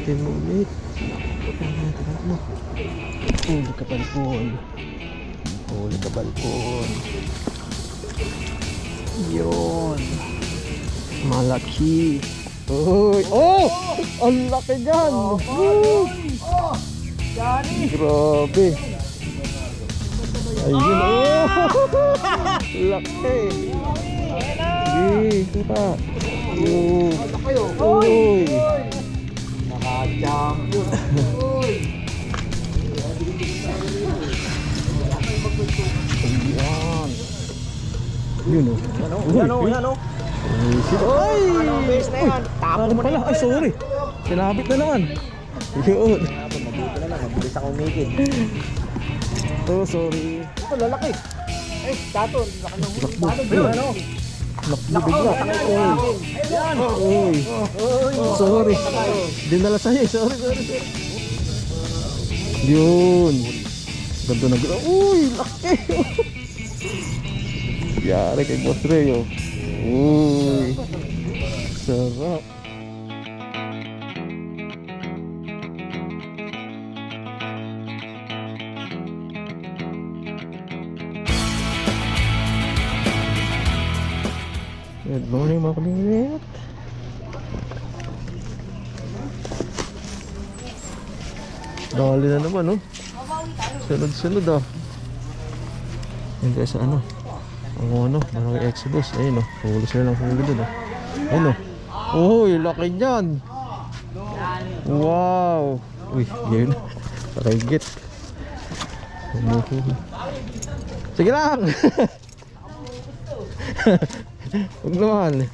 natin ulit. Huli ka balkon. Huli ka balkon. Yun. Malaki. Uy. Oh! Ang laki dyan. Grabe. Ayun. Oh! Laki. Sige, kita. Yun. Uy. Naka-champion. Ayan. Yun o. Yan o. Ay! Anong base na yan? Tapo mo na pala. Ay, sorry. Sinabit na naman. Yun. Mabuti na lang. Mabilis ako umikid. Oh, sorry. Ito, lalaki. Eh, tato. Laki ng huli. Tato, Yun. ano? Nakbo bigla. Ayan. Uy. Sorry. Dinala sa'yo. Sorry. Yun. Ganda na ganda. Uy, laki. Yari kay Boss Ray. Uy. Sarap. Good morning mga kalingit. Dali na naman, no? Sunod-sunod, ah. Hindi sa ano. Ang ano, marami exodus. Ayun, no? Huli sila ng huli dun, ayun, no? Uy, laki dyan. Wow. Uy, yun. Nakagit. Sige lang. Huwag naman.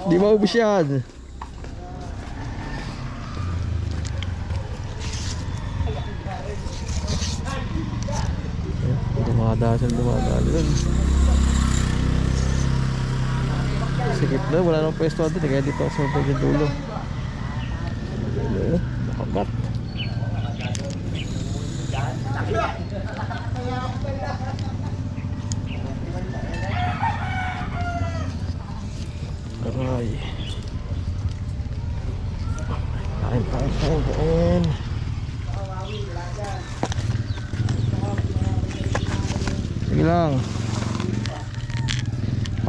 Di maubos yan. Dumadaan dun. Sikip na, wala nang pwesto dun. Kaya dito ako sa pwede dulo. Nakagat. Aray. Kain. Sige lang.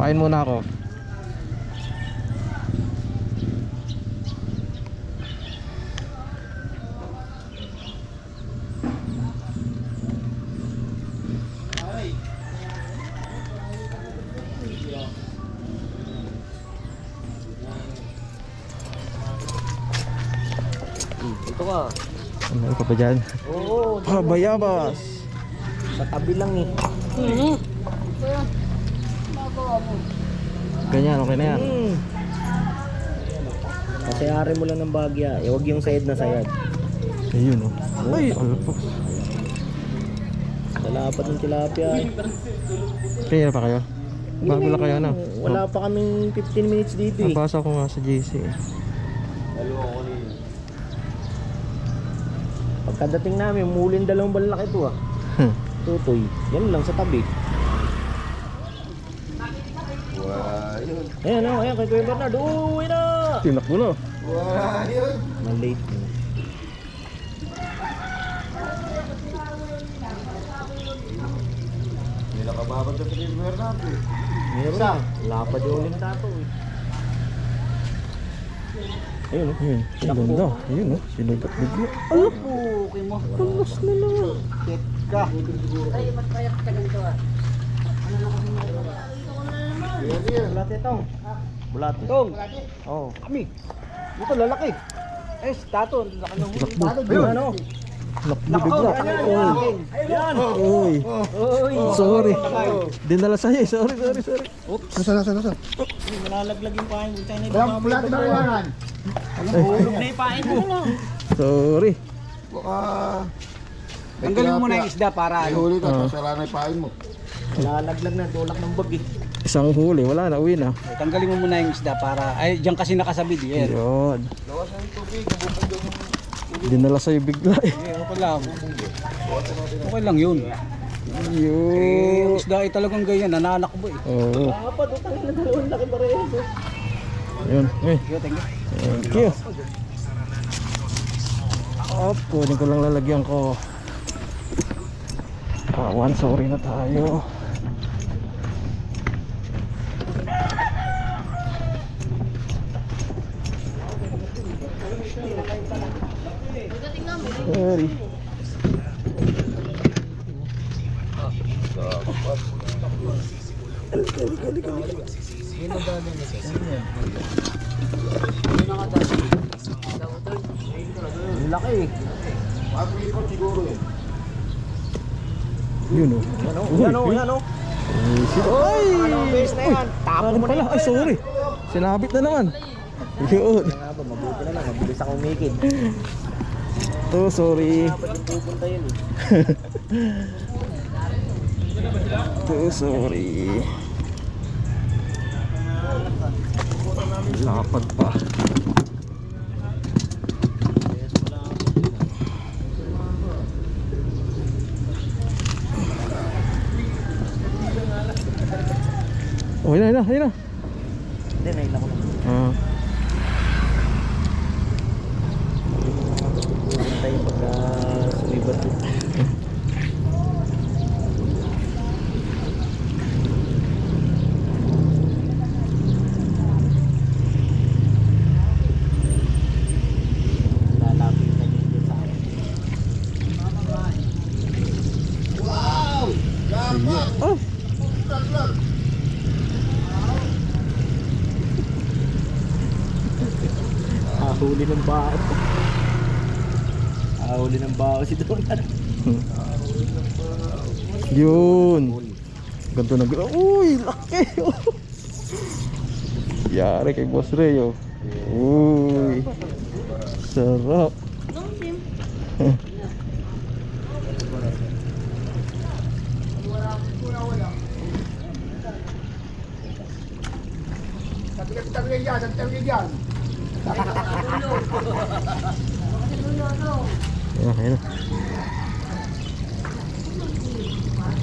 Kain muna ako. Ito ka. Ano ka pa dyan? Oo. Bayabas. Sa tabi lang eh. Ganyan, okay na yan. Pasayari mo lang ng bagya. Huwag yung sayad na sayad. Ayun, oh. Ay, alpos. Salapat ng tilapia eh. Kaya pa kayo? Bago lang kayo, ano? Wala pa kaming 15 minutes dito eh. Napasa ko nga sa JC eh. Pagkadating namin, mulin dalawang balak ito ah. Tutoy. Yan lang sa tabi. Ayan o, ayan kay Kuya Bernard. Uwi na! Tinakbo na. Malate na. Hindi nakababag ka sa Kuya Bernard eh. Meron na. Lapad yung uling tato eh. Ayun oh. Ayun, ang ganda. Ayun, oh. Sinagat bigla. Ano po? Okay mo. Kalas na lang. Ka. Ay, mas payak ka ganito ah. Bulat ito. Bulat ito. Oo. Kami. Ito lalaki. Eh, tato. Laki ng huli. Tato. Ayun ano? Nakbo bigla. Ayan. Uy. Uy. Sorry. Dinala sa'yo eh. Sorry. Nasa. Malalaglag yung pahin. Butay na Kaya pula na kailangan. hulog na yung pahin mo lang. Sorry. Baka... Tanggalin mo muna yung isda para Ay, huli ka, sasara na yung pain mo. Malalaglag na. Tulak ng bag eh. Isang huli. Wala na. Uwi na. tanggalin mo muna yung isda para ay diyan kasi nakasabit eh. Yun. Dinala sa'yo bigla eh. Okay lang. Okay lang 'yun. Yun. Yung isda ay talagang ganyan, nananakbo eh. Oo. Dapat utang na dalawang laki pareho. Yun. Eh. Thank you. Thank you. Kunin ko lang lalagyan ko. One sorry na tayo. Sorry. Ang laki. Pag-ikot siguro eh. Yun o. Yan o, yan o. Ay! Anong base na yan? Tapo Ano mo na pala? yan. Ay, sorry. Sinabit na naman. Yun. Nga ba, mabuti na lang. Mabilis akong umikid. Oh, sorry. Dapat yung pupunta yun eh. Oh, sorry. Lapad pa. Oh, yun na, yun na. Hindi, nailan ko lang. Ah. Pupunta yung pagka sumibat yun. Lalapit na yun dyan sa akin. Wow! Dapat! Oh, Huli ng bao. Huli ng bao si Donald. yun. Ganto na. Uy, laki. Yari kay Boss Ray, oh. Uy. Sarap. Tagli yan, tagli yan. Ayan na.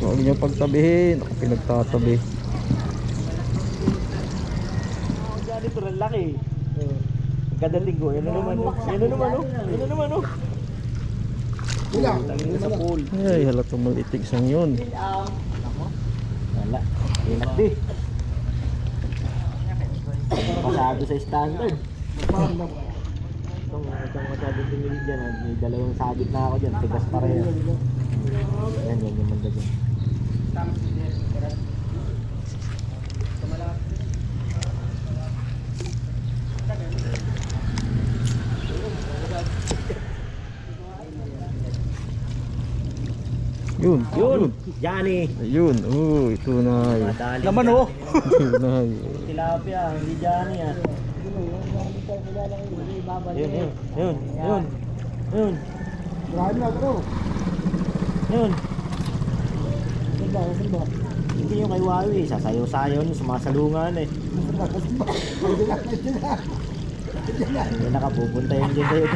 Huwag niyo pagtabihin. Ako pinagtatabi. Ganito rin laki. Kada linggo, yan na naman oh. Yan na naman oh. Yan na naman oh. Ilang? Tangin sa pool. Ay, halatang malitig sang yun. Wala. Ingat di. Pasado sa standard. Itong masyadong tingin dyan. May dalawang sabit na ako dyan. Tigas pa rin. Yan yung manda dyan. Yun. Yun! Johnny! Ayun. Uy, tunay. Madali. Naman oh! Tunay. Tilapia, hindi Johnny yan. Yun, yun, yun, yun, yun, Marami na bro. yun. Hindi yung kay Wawi, sasayaw-sayaw nun, sumasalungan eh. Hindi na ka, pupunta yun dyan sa'yo.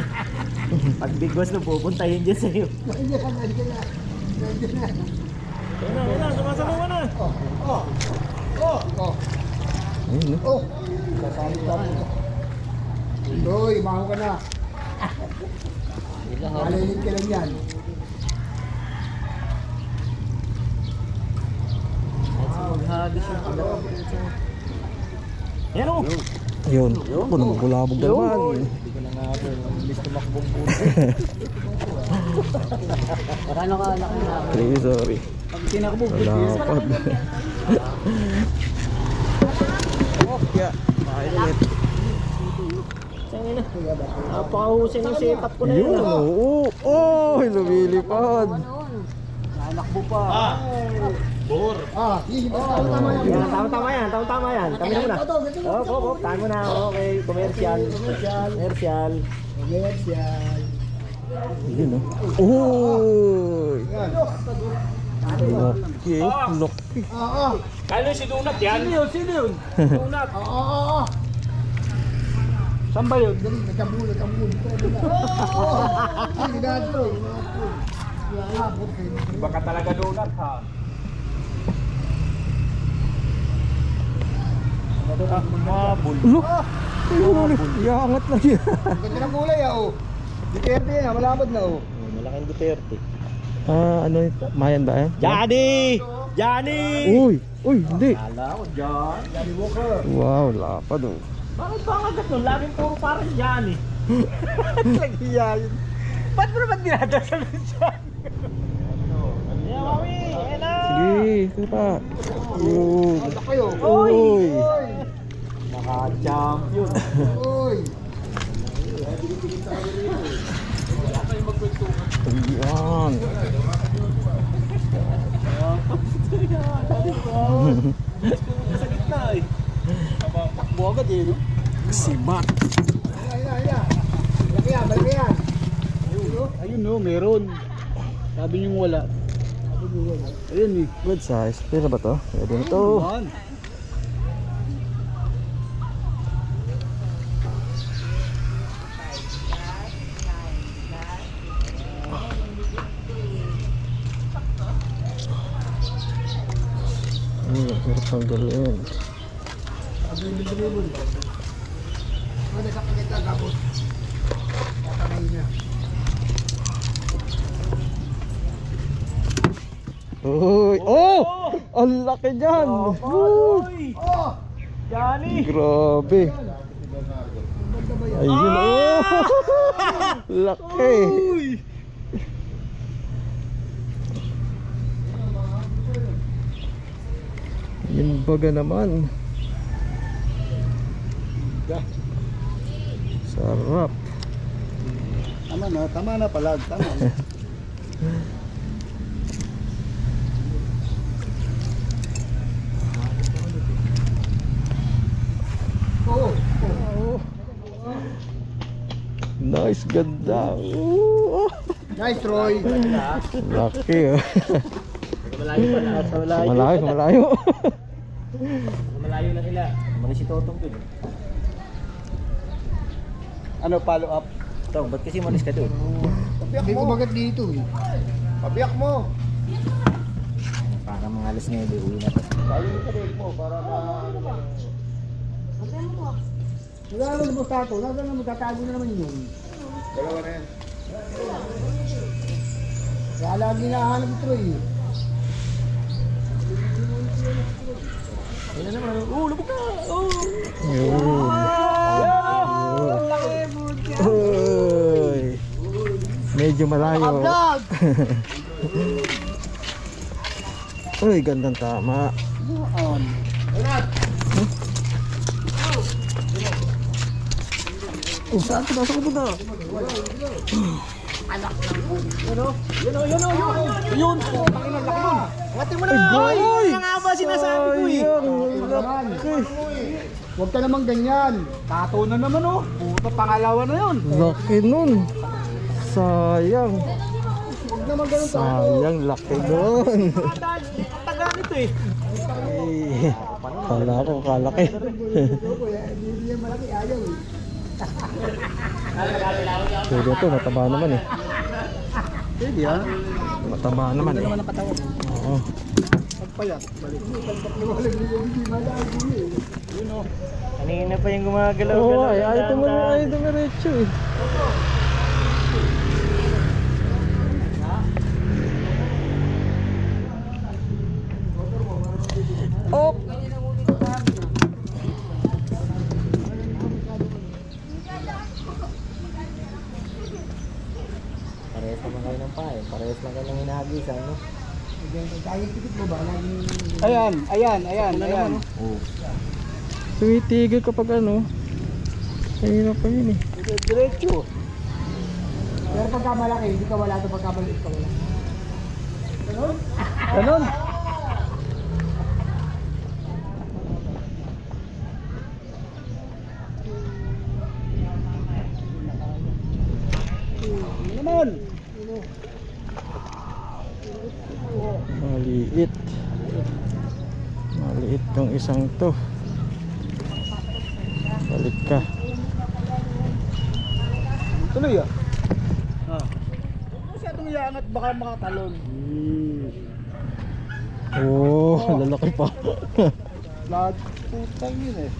Pag big boss na pupunta yun dyan sa'yo. Yun na, sumasalungan na. Ayun, no? Oh! Kasali ka rin. Doy, maho ka na. Malilit ka lang yan. Yan o. Yun. Ako na magulabog na naman. Hindi ko na nga ako, ang bilis tumakbong puno. Parang nakalaki na ako. Ay, sorry. Pag tinakbo, Lapad. Oh, yeah. Makain ulit. napakahusay ng setup ko na Yun, yun. oo. Oh, lumilipad. Nanakbo pa. Tama yan. Yan, tama-tama yan, tama-tama yan. Kami na muna. Tahan mo na. Okay, commercial. Commercial. Yun, oh. Uy. Laki, laki. Kalo si Donut yan? Sino yun? Donut. Oo. Saan ba yun? Nagkambul. Hindi na ito. Baka talaga Donut ha? Mabul. Look. Iangat lang yan. Ganda ng kulay ah oh. Duterte yan, malapad na oh. Malaking Duterte. Ano ito? Mayan ba yan? Johnny! Johnny! Uy! Uy, hindi. Kala ko John. Johnny Walker. Wow, lapad oh. Bakit ba ang agad nun? Laging puro parang Johnny. Lagiya yun. Ba't mo naman dinadasal ng Johnny? Yeah, mami! Ayan na! Sige, ito pa. Yun. Ano kayo? Uy! Naka-champion. Uy! Ayan. Sa gitna eh. Papamakbo agad eh, no? Sibat. Malaki yan. Ayun no, meron. Sabi niyong wala. Ayun eh. Good size. Pira ba to? Pwede na to. Man. Hirap tanggalin. Uy! Oh! Ang laki dyan! Woo! Oh! Johnny! Grabe! Ayun! Oh! Laki! Yung baga naman. Sarap. Tama na pala. Tama na. Nice, ganda. Ooh. Nice, Troy. Laki oh. Malayo pa na. Sa Malayo, malayo. Malayo na sila. Mali si Totong dun. Ano, follow up? Tong, ba't kasi malis ka dun? Pabiyak mo. Hindi kumagat dito eh. Pabiyak mo. Para mga alas 9, uwi na to. Payo mo sa bag mo para ma... Wala naman mo tato. Nasa na magtatago na naman yun. Dalawa na yan. Kaya lagi nahanap ito eh. Ayan naman. Lubog na! Yun. Uy. Medyo malayo. Uy, gandang tama. Oh, saan ka ba? Saan ka ba? Yun! Pakinan, laki nun! Angatin mo na! Ay, Yan nga ba sinasabi ko eh! laki. Huwag ka namang ganyan! Tato na naman oh! Puta, pangalawa na yun! Laki nun. Sayang. Huwag naman ganun tato! Sayang, laki nun. Ang taga nito eh! Ay, kala ko kalaki. Hindi yan malaki, ayaw eh! Pwede ito, mataba naman eh. Pwede ah! Mataba naman eh. ang katawan. Oo. Pagpayat, balik. Hindi malaki eh. Yun oh. Kanina pa yung gumagalaw. Oo, ay dumiretso eh. Oh! Parehas naman kayo ng pae. Parehas lang kayo ng hinahagisan, no? Kaya tikit mo ba? Ayan. Tumitigil kapag ano. Kanina pa yun eh. Diretso. Pero pagka malaki, hindi ka wala ito. Pagka maliit ka wala. Ganon? Ganon? Maliit. Maliit tong isang to. Balik ka. Tuloy ah. Masyadong iangat baka makatalon. Oh, lalaki pa. Lahat putang yun eh.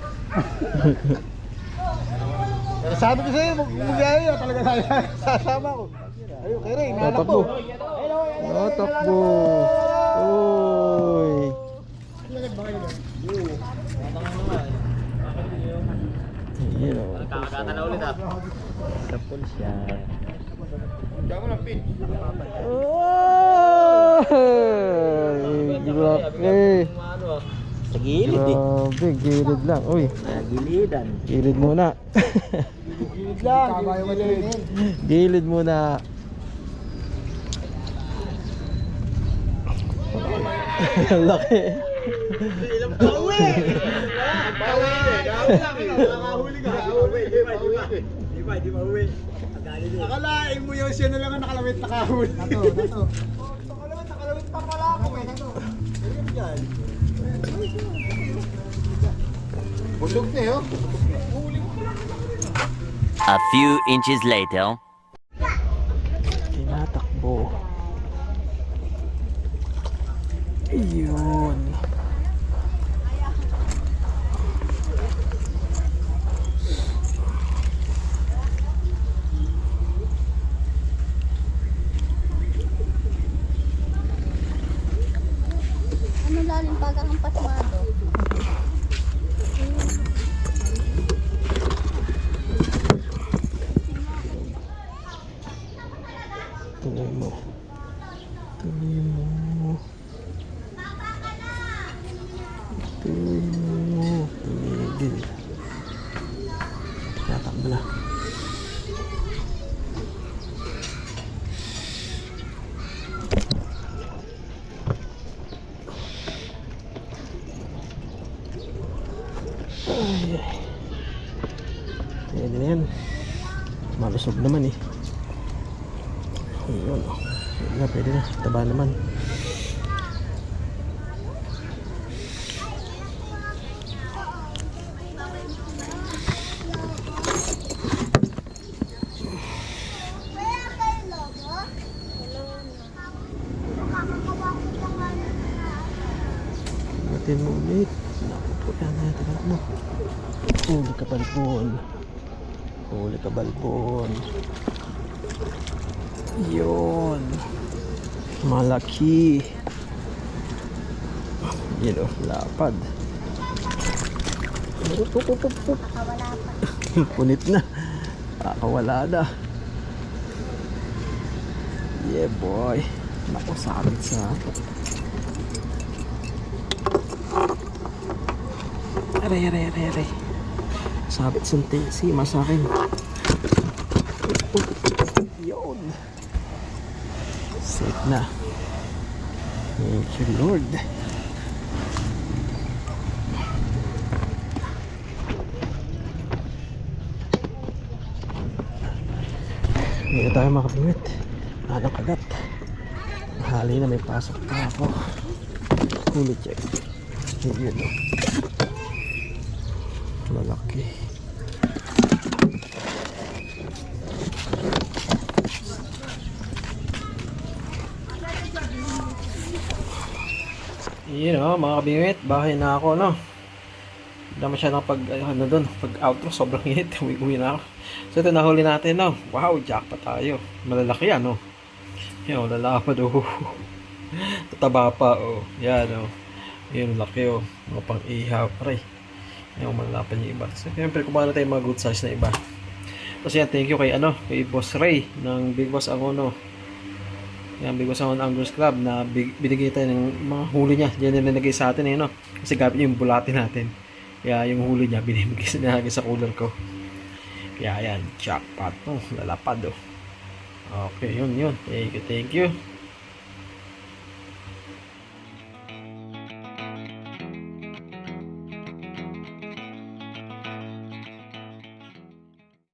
Sabi ko sa'yo, mag-gaya talaga sasama ko. Ayun, kay Ray, nanak Tatakbo. ko. Tatakbo. Uy. Ayun o. Kakagata na ulit Tapos siya. Uy. Grabe. Sa gilid Grabe, gilid lang. Uy, Sa gilidan. gilid muna. Gilid lang, gilid. Gilid muna. Ang laki. Ilang pauwi! Pauwi! Nakahuli ka! Di ba uwi? Akalain mo yun, siya na lang ang nakalawit nakahuli. Nato. Nakalawit pa pala ako eh. Busog na yun. A few inches later. Tinatakbo. Ayun. Ano lalim pagkakampat mado? Tuloy mo. Tuloy mo. Tuloy mo. Tumigil. Tatakbo na. Ay, ay. Pwede na yan. Malusog naman eh. Ayun. Pwede na. Taba naman. Natin mo ulit. Naku, yan na. Tagal mo. Huli ka balbon. Huli ka balbon. Yun. Malaki. Yun o, lapad. Nakawala pa. Punit na. Kakawala na. Yeah boy. Naku, sabit sa aray. Sabit sa tesi, masakin. Yun. Safe na. Thank you, Lord. Hindi tayo makapingwit. Anong kagat. Hali na may pasok pa ako. Huli check. Yun o. Malaki. Yun o, mga kabingwit, bahay na ako, no? Hindi naman siya pag outro, sobrang init, uwi na ako. So ito, nahuli natin, no? Wow, jackpot tayo. Malalaki yan, no? Yan, lalapad, oh. Tataba pa, oh. Yan, oh. Yun, laki, oh. Mga pang-ihaw, aray. Yan, malalapan yung iba. So, siyempre, kumain na tayo mga good size na iba. Tapos yan, thank you kay, kay Boss Ray, ng Big Boss Angono. Yan, Big Boss Angono Anglers Club, na binigay tayo ng mga huli niya. Diyan nilagay sa atin, no? Kasi gamit yung bulati natin. Kaya yung huli niya, binibigay sa cooler ko. Kaya yan, jackpot, oh. Lalapad, oh. Okay, yun. Thank you.